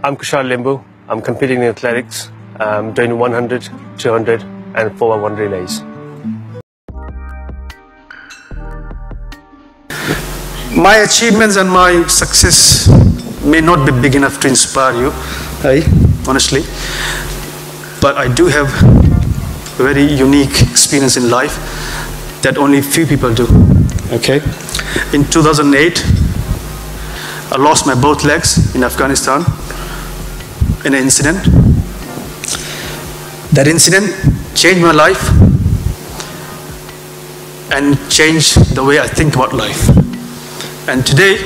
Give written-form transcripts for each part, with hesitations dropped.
I'm Kushal Limbu. I'm competing in athletics, doing 100, 200 and 4x1 relays. My achievements and my success may not be big enough to inspire you, honestly, but I do have a very unique experience in life that only few people do, okay? In 2008, I lost my both legs in Afghanistan in an incident. That incident changed my life and changed the way I think about life. And today,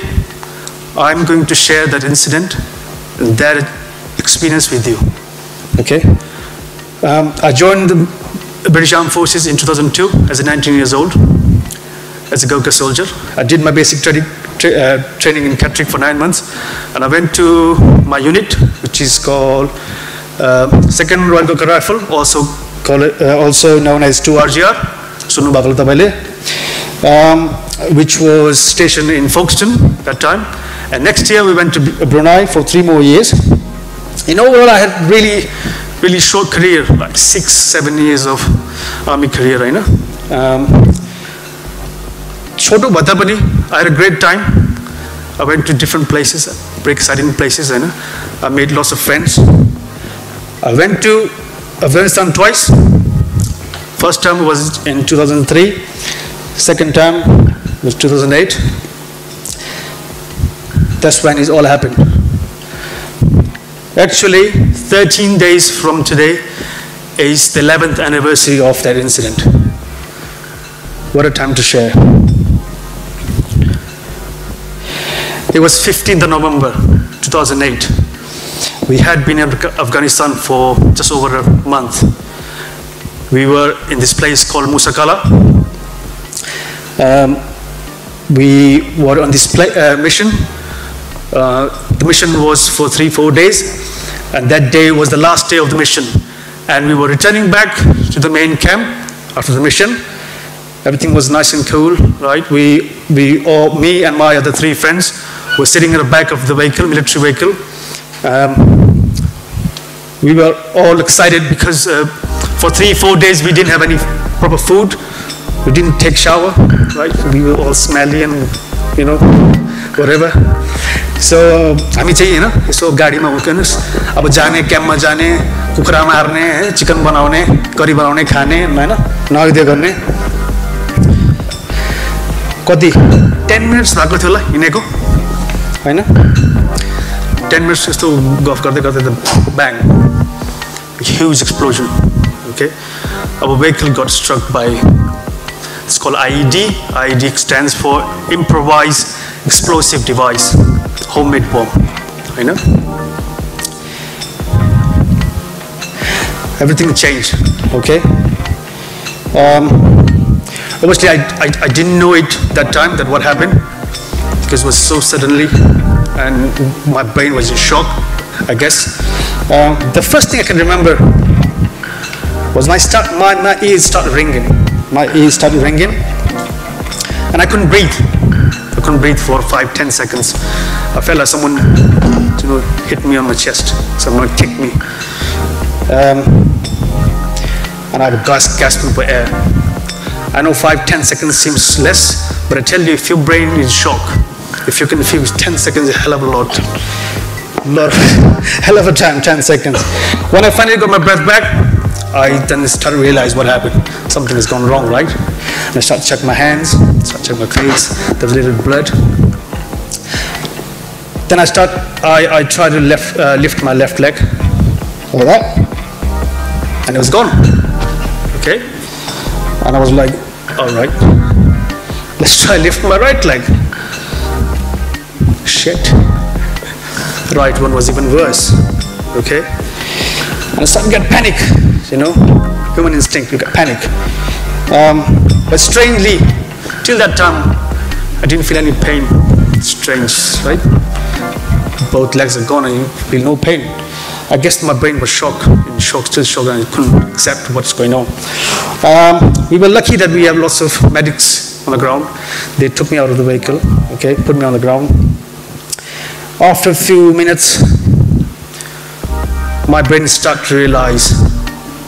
I'm going to share that incident and that experience with you, okay? I joined the British Armed Forces in 2002 as a 19 years old, as a Gurkha soldier. I did my basic training in Catterick for 9 months, and I went to my unit, which is called 2nd Royal Gurkha Rifle, also known as 2RGR, Sunu Bakal Tabaile, which was stationed in Folkestone that time. And next year we went to Brunei for 3 more years. In overall, I had really short career, like 6-7 years of army career, you know. Choto bata pani, I had a great time. I went to different places, very exciting places, you know. I made lots of friends. I went to Afghanistan twice. First time was in 2003. Second time was 2008. That's when it all happened. Actually, 13 days from today is the 11th anniversary of that incident. What a time to share. It was 15th of November 2008. We had been in Afghanistan for just over a month. We were in this place called Musakala. We were on this mission. The mission was for 3-4 days, and that day was the last day of the mission. And we were returning back to the main camp after the mission. Everything was nice and cool, right? Me and my other 3 friends were sitting in the back of the vehicle, military vehicle. We were all excited because for 3-4 days we didn't have any proper food. We didn't take shower, right? We were all smelly and, you know, whatever. So, हामी चाहिँ हैन यसो गाडीमा उक्किनुस् अब जाने क्याम्पमा जाने कुखुरा मार्ने chicken बनाउने करी बनाउने खाने हैन नआइदिए गर्ने कति 10 मिनट्स भएको थियो होला हिनेको हैन 10 मिनट्स जस्तो गफ गर्दै गर्दै त bang, a huge explosion, okay? Our vehicle got struck by, it's called IED. IED stands for improvised explosive device, homemade bomb, you know? Everything changed, okay? Obviously, I didn't know it that time, that what happened, because it was so suddenly, and my brain was in shock, I guess. The first thing I can remember was my ears started ringing. My ears started ringing, and I couldn't breathe. I couldn't breathe for 5-10 seconds. I felt like someone, you know, hit me on my chest. Someone kicked me. And I was gasping for air. I know 5-10 seconds seems less, but I tell you, if your brain is in shock, if you can feel 10 seconds, a hell of a lot. Hell of a time, 10 seconds. When I finally got my breath back, I then started to realize what happened. Something has gone wrong, right? And I started to check my hands, started to check my face, there was a little blood. Then I tried to lift my left leg, like that, and it was gone, okay? And I was like, all right, let's try lift my right leg. Shit. The right one was even worse, okay? And I started to get panic, you know, human instinct, you get panic. But strangely, till that time, I didn't feel any pain. Strange, right? Both legs are gone and you feel no pain. I guess my brain was still shocked, and I couldn't accept what's going on. We were lucky that we have lots of medics on the ground. They took me out of the vehicle, okay, put me on the ground. After a few minutes, my brain started to realize,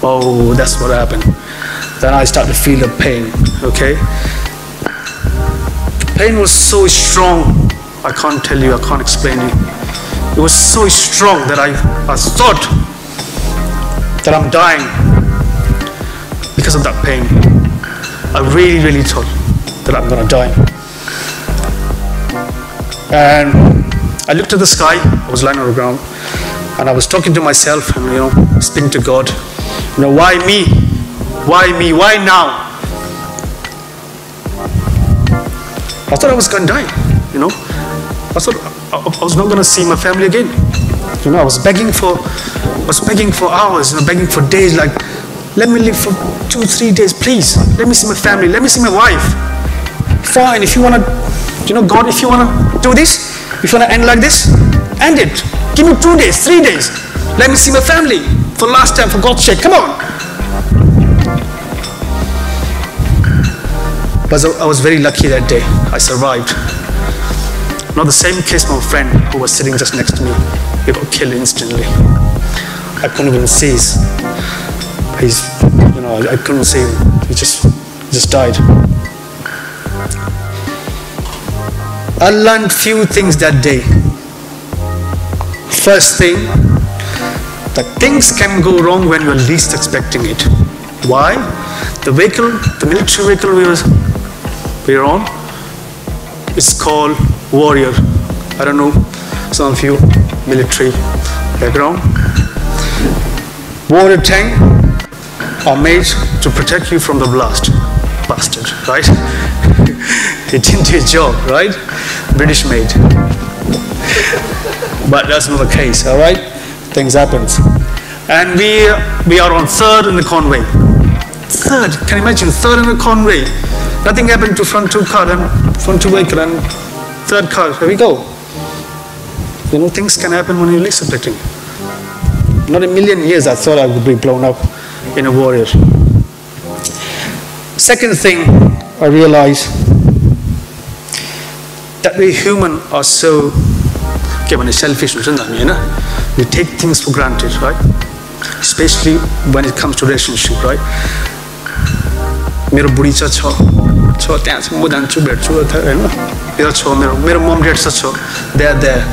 oh, that's what happened. Then I started to feel the pain, okay? The pain was so strong, I can't tell you, I can't explain it. It was so strong that I thought that I'm dying because of that pain. I really, really thought that I'm gonna die. And I looked at the sky, I was lying on the ground, and I was talking to myself and, speaking to God, why me? Why me? Why now? I thought I was gonna die, I thought I was not gonna see my family again. I was begging for hours, begging for days, like, let me live for 2-3 days, please. Let me see my family, let me see my wife. Fine, if you wanna, God, if you wanna do this, if you wanna end like this, end it. Give me 2 days, 3 days. Let me see my family for last time, for God's sake, come on. But I was very lucky that day, I survived. Not the same case my friend who was sitting just next to me. He got killed instantly. I couldn't even see I couldn't see him. He just died. I learned few things that day. First thing, that things can go wrong when you're least expecting it. Why? The military vehicle we were on, it's called Warrior. I don't know, some of you military background. Warrior tank are made to protect you from the blast. Bastard, right? It didn't do its job, right? British made. But that's not the case, all right? Things happen. And we are on third in the convoy. Third, can you imagine? Third in the convoy. Nothing happened to front two car and front two vehicle and third car. Here we go. Things can happen when you're least expecting. Not a million years I thought I would be blown up in a Warrior. Second thing I realized, that we human are so selfish. We take things for granted, right? Especially when it comes to relationship, right? मेरो बुढी छ त्यहाँ छ म जान्छु भेट्छु हैन मेरो छ मेरो मम ड्याड छ they are there,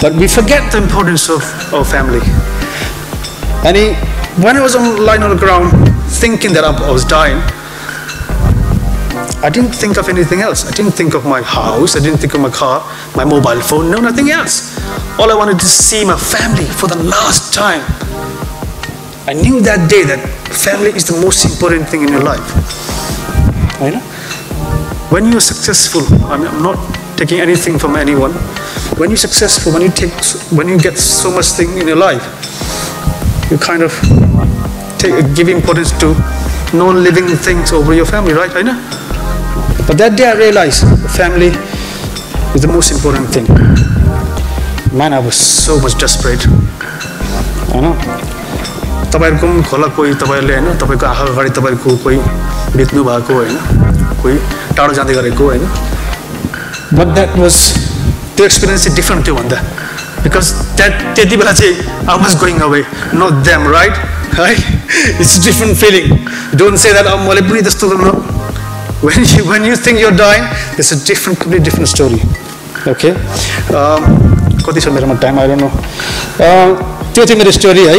but we forget the importance of our family. And when I was lying on the ground thinking that I was dying, I didn't think of anything else. I didn't think of my house, I didn't think of my car, my mobile phone, no, nothing else. All I wanted to see my family for the last time. I knew that day that family is the most important thing in your life. When you're successful, I'm not taking anything from anyone. When you're successful, when you get so much thing in your life, you kind of give importance to non-living things over your family, right? But that day I realized family is the most important thing. Man, I was so much desperate. तपाईहरुको खोला कोही तपाईहरुले हैन तपाईको आँखा अगाडि तपाईको कोही बित्नु भएको हैन कोही टाढो जाँदै गरेको हैन but that was the experience is different to भन्दा because that त्यति बेला चाहिँ I was going away, not them, right? It's a different feeling. Don't say that मैले पनि त्यस्तो गर्नु. When you think you're dying, it's a completely different story. Okay? कति छ मेरोमा टाइम, I don't know. त्यो चाहिँ मेरो स्टोरी है.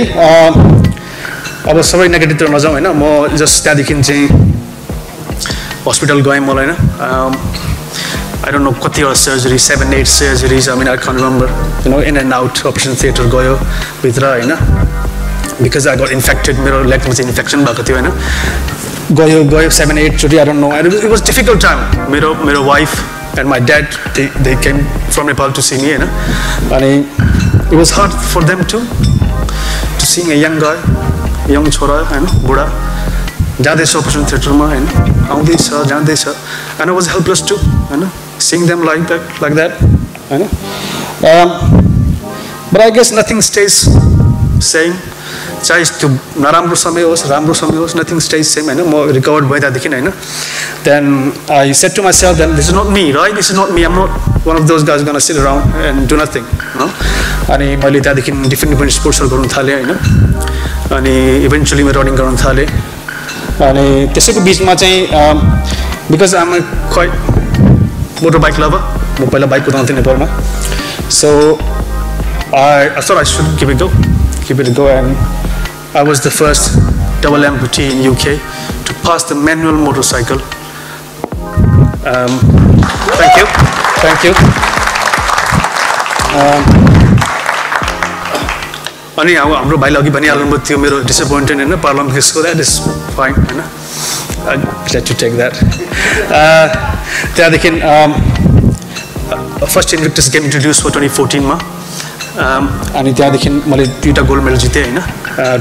अब सबै नेगेटिभतिर नजाउँ हैन, म जस्ट त्यहाँदेखि चाहिँ हस्पिटल गएँ मलाई हैन. I don't know कतिवटा surgery 7-8 surgeries, I mean I can't remember, in and out operation theater गयो भित्र हैन, because I got infected, मेरो लेगमा चाहिँ इन्फेक्सन भएको थियो हैन. गयो 7-8 चोटि, I don't know, and it was difficult time. मेरो wife and my dad, they came from Nepal to see me Hahn, and it was hard for them too to seeing a young guy, young छोरा हैन, बुढा जाँदैछ operation theaterमा हैन, आउँदैछ जाँदैछ, and I was helpless too Hahn, seeing them like that Hahn. But I guess nothing stays same. चाहे त्यो नराम्रो समय होस् राम्रो समय होस्, nothing stays same हैन. म रिकभर्ड भइदादेखि हैन, then I said to myself that this is not me, right? This is not me. I'm not one of those guys going to sit around and do nothing, अनि मैले त्यहाँदेखि different स्पोर्ट्सहरू गर्नु थालेँ होइन अनि इभेन्चुली मैले रनिङ गर्नु थालेँ अनि त्यसैको बिचमा चाहिँ बिकज आम क्वाइट मोटर बाइक लभर म पहिला बाइक कुदाउँथेँ नेपालमा सो I thought I should give it a go and I was the first double amputee in UK to pass the manual motorcycle. Thank you. अनि हाम्रो भाइले अघि भनिहाल्नुभयो त्यो मेरो डिसअपोइन्टेड होइन पार्लियामेन्टको द्याट इज फाइन होइन आई ग्ल्याड टु टेक द्याट त्यहाँदेखि first इन्भिक्टस game introduce भयो 2014 मा अनि त्यहाँदेखि मैले 2टा गोल्ड मेडल जितेँ होइन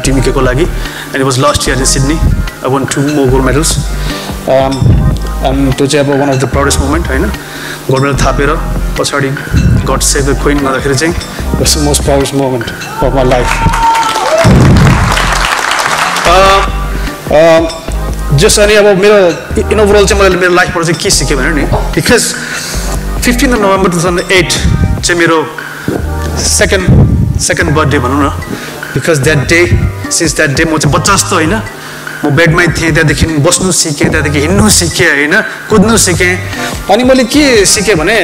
टिम युकेको लागि and it was last year in Sydney I one 2 more gold medals त्यो चाहिँ अब one of the proudest moment होइन गोल्ड मेडल थापेर पछाडि गड सेभ द क्विन गर्दाखेरि चाहिँ was the most proudest moment of my life जस अनि अब मेरो इन ओभरअल चाहिँ मैले मेरो लाइफबाट चाहिँ के सिकेँ भने नि बिकज 15 नोभेम्बर 2008 चाहिँ मेरो सेकेन्ड बर्थडे भनौँ न because that day since that day म चाहिँ बच्चा जस्तो होइन म बेडमै थिएँ त्यहाँदेखि बस्नु सिकेँ त्यहाँदेखि हिँड्नु सिकेँ होइन कुद्नु सिकेँ अनि मैले के सिकेँ भने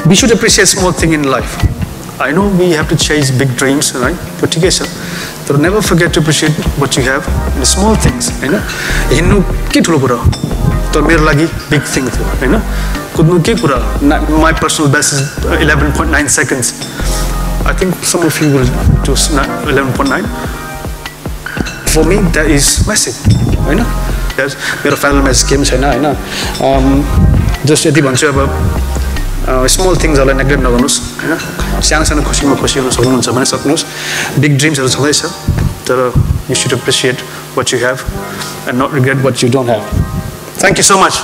we should appreciate small thing in life. I know we have to chase big dreams, right? But ठिकै छ तर never forget to appreciate what you have in the small things होइन हिँड्नु के ठुलो कुरा तर मेरो लागि बिग थिङ थियो होइन कुद्नु के कुरा my personal best is 11.9 seconds. I think some of you will do 11.9. For me, that is massive. होइन मेरो फाइनल म्याच गेम छैन होइन जस्ट यति भन्छु अब स्मल थिङ्सहरूलाई नेग्लेक्ट नगर्नुहोस् होइन सानो खुसीमा खुसी हुन सक्नुहुन्छ भने सक्नुहोस् बिग ड्रिम्सहरू छँदैछ तर you should appreciate what you have and not regret what you don't have thank you so much